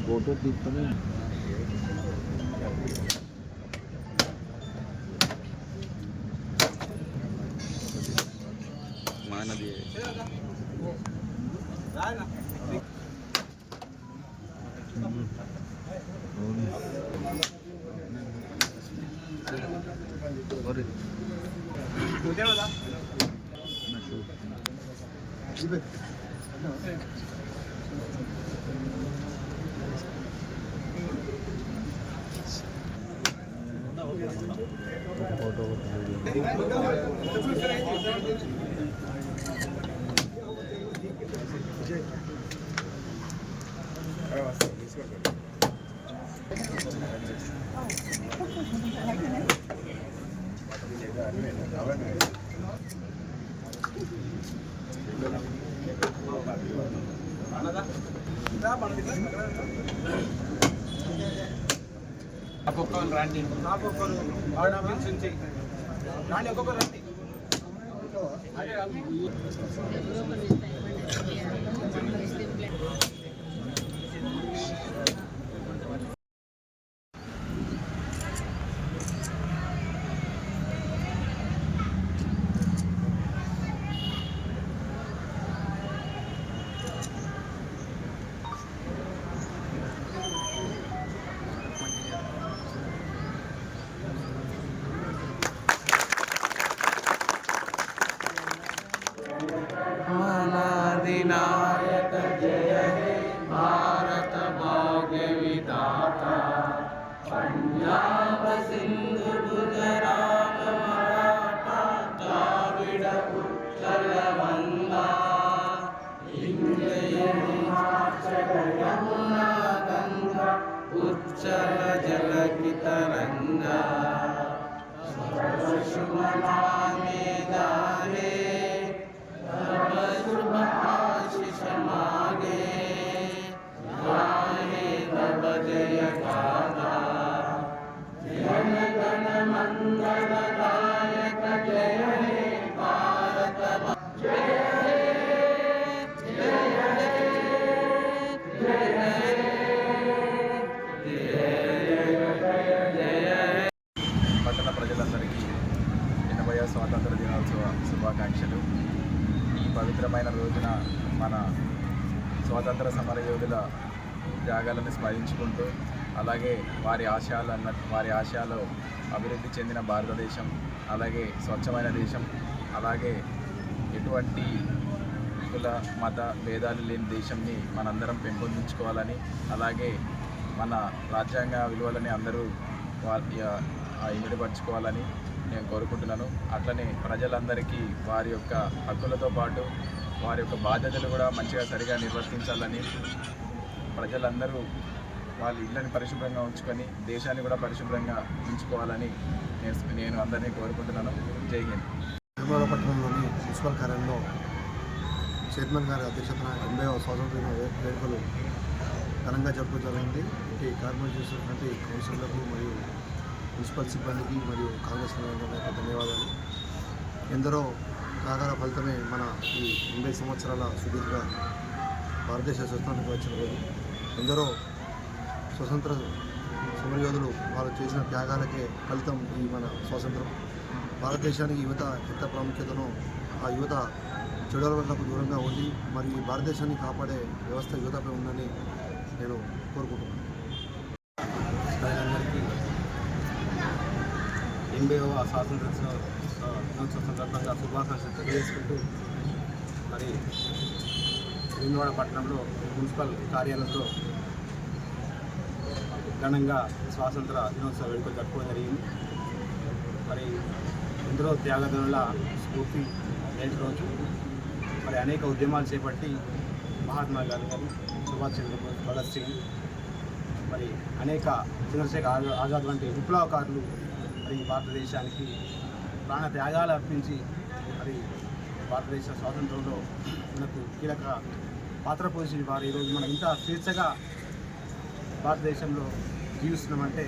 Photo दिखने मानदी ఒక్కొక్కరు రండి రండి ఒక్కొక్కరు రండి नायक जय हे भारत भाग्य विधाता पंजाब सिंध गुजरात मराठा द्राविड उत्कल गंगा हिमाचल यमुना गंगा उच्चल जल की तरंगा शुभ नामे दारे शुभ आशीष मागे गाहे तब जय गाथा जन गण मंगल दायक जय हे भारत जय हे जय हे जय हे పట్టణ ప్రజలందరికీ 80వ స్వాతంత్ర దినోత్సవ శుభాకాంక్షలు. ఈ పవిత్రమైన రోజున మన స్వాతంత్ర సమరయోధుల త్యాగాలను స్మరించుకుంటూ అలాగే వారి ఆశయాలు అభివృద్ధి చెందిన భారతదేశం, అలాగే స్వచ్ఛమైన దేశం, అలాగే ఎటువంటి కుల మత భేదాలు లేని దేశంని మనందరం పెంపొందించుకోవాలని, అలాగే మన రాజ్యాంగ విలువలని అందరూ ఇమిడిపరచుకోవాలని నేను కోరుకుంటున్నాను. అట్లనే ప్రజలందరికీ వారి యొక్క హక్కులతో పాటు వారి యొక్క బాధ్యతలు కూడా మంచిగా సరిగా నిర్వర్తించాలని, ప్రజలందరూ వాళ్ళ ఇళ్ళని పరిశుభ్రంగా ఉంచుకొని దేశాన్ని కూడా పరిశుభ్రంగా ఉంచుకోవాలని నేను అందరినీ కోరుకుంటున్నాను. జై హింద్. నిర్మల పట్టణంలోని మున్సిపల్ కార్యాలయంలో చైర్మన్ గారి అధ్యక్షతన 80వ స్వాతంత్ర వేడుకలు ఘనంగా జరుపుకోవడం జరిగింది. ఈ కార్యక్రమం చేసినటువంటి కౌన్సిలర్లకు మరియు మున్సిపల్ సిబ్బందికి మరియు కాంగ్రెస్ నాయకులకు ధన్యవాదాలు. ఎందరో త్యాగాల ఫలితమే మన ఈ 80 సంవత్సరాల సుదీర్ఘ భారతదేశ స్వతంత్రానికి వచ్చిన రోజు. ఎందరో స్వతంత్ర సమరయోధులు వాళ్ళు చేసిన త్యాగాలకే ఫలితం ఈ మన స్వాతంత్రం. భారతదేశానికి యువత ఎంత ప్రాముఖ్యతనో ఆ యువత చెడు అలవాట్లకు దూరంగా ఉండి మరి ఈ భారతదేశాన్ని కాపాడే వ్యవస్థ యువతపై ఉందని నేను కోరుకుంటున్నాను. ప్రజలందరికీ 80వ స్వాతంత్ర దినోత్సవ సందర్భంగా శుభాకాంక్షలు తెలియజేసుకుంటూ మరి వేములవాడ పట్టణంలో మున్సిపల్ కార్యాలయంలో ఘనంగా స్వాతంత్ర దినోత్సవ వేడుకలు జరుపుకోవడం జరిగింది. మరి ఎందరో త్యాగదనుల స్ఫూర్తి నేటి రోజు మరి అనేక ఉద్యమాలు చేపట్టి మహాత్మా గాంధీ గారు, సుభాష్ చంద్రబోస్, భగత్ సింగ్, మరి అనేక చంద్రశేఖర్ ఆజాద్ వంటి విప్లవకారులు మరి భారతదేశానికి ప్రాణ త్యాగాలు అర్పించి మరి భారతదేశ స్వాతంత్రంలో మనకు కీలక పాత్ర పోషించి వారు ఈరోజు మనం ఇంత స్వేచ్ఛగా భారతదేశంలో జీవిస్తున్నామంటే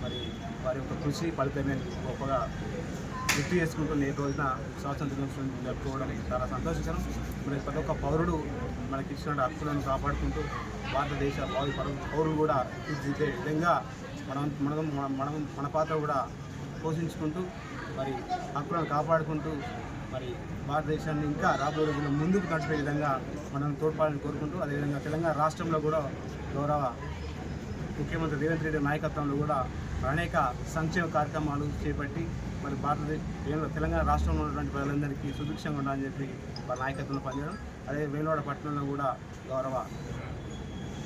మరి వారి యొక్క కృషి ఫలితమే గొప్పగా గుర్తు చేసుకుంటూ నేటి రోజున స్వాతంత్ర దినోత్సవం జరుపుకోవడం చాలా సంతోషకరం. మరి ప్రతి ఒక్క పౌరుడు మనకి ఇచ్చిన హక్కులను కాపాడుకుంటూ భారతదేశ పౌరులు కూడా తీర్చిదిద్దే విధంగా మన పాత్ర కూడా పోషించుకుంటూ మరి హక్కులను కాపాడుకుంటూ మరి భారతదేశాన్ని ఇంకా రాబోయే రోజుల్లో ముందుకు నడిపే విధంగా మనం తోడ్పాలని కోరుకుంటూ, అదేవిధంగా తెలంగాణ రాష్ట్రంలో కూడా గౌరవ ముఖ్యమంత్రి రేవంత్ రెడ్డి నాయకత్వంలో కూడా అనేక సంక్షేమ కార్యక్రమాలు చేపట్టి మరి భారతదేశంలో తెలంగాణ రాష్ట్రంలో ఉన్నటువంటి ప్రజలందరికీ సుభిక్షంగా ఉండాలని చెప్పి వారి నాయకత్వంలో పనిచేయడం, అదే వేములవాడ పట్టణంలో కూడా గౌరవ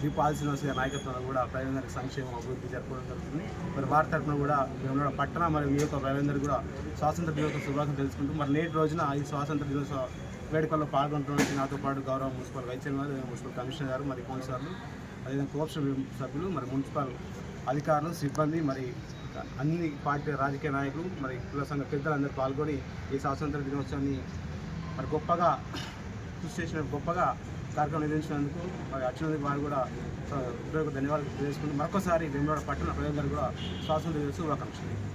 దీపాల్ శ్రీనివాస్ గారి నాయకత్వంలో కూడా ప్రజలందరికీ సంక్షేమం అభివృద్ధి జరపడం జరుగుతుంది. మరి వారి తరఫున కూడా వేములవాడ పట్టణ మరియు నియోజక ప్రజలందరూ కూడా స్వాతంత్ర దినోత్సవ శుభాకాంక్షలు తెలుసుకుంటూ మరి నేటి రోజున ఈ స్వాతంత్ర దినోత్సవ వేడుకల్లో పాల్గొనడానికి నాతో పాటు గౌరవ municipal vice chairman, municipal commissioner గారు, మరి కౌన్సిలర్లు, అదేవిధంగా కోఆప్షన్ సభ్యులు, మరి మున్సిపల్ అధికారులు, సిబ్బంది, మరి అన్ని పార్టీ రాజకీయ నాయకులు, మరి కుల సంఘ పెద్దలందరూ పాల్గొని ఈ స్వాతంత్ర దినోత్సవాన్ని మరి గొప్పగా కృషి చేసిన గొప్పగా కార్యక్రమం నిర్వహించినందుకు మరి వచ్చినందుకు వారు కూడా ధన్యవాదాలు తెలియజేసుకుంటూ మరొకసారి వేములవాడ పట్టణ ప్రజలందరూ కూడా స్వాతంత్ర దినోత్సవ శుభాకాంక్షలు.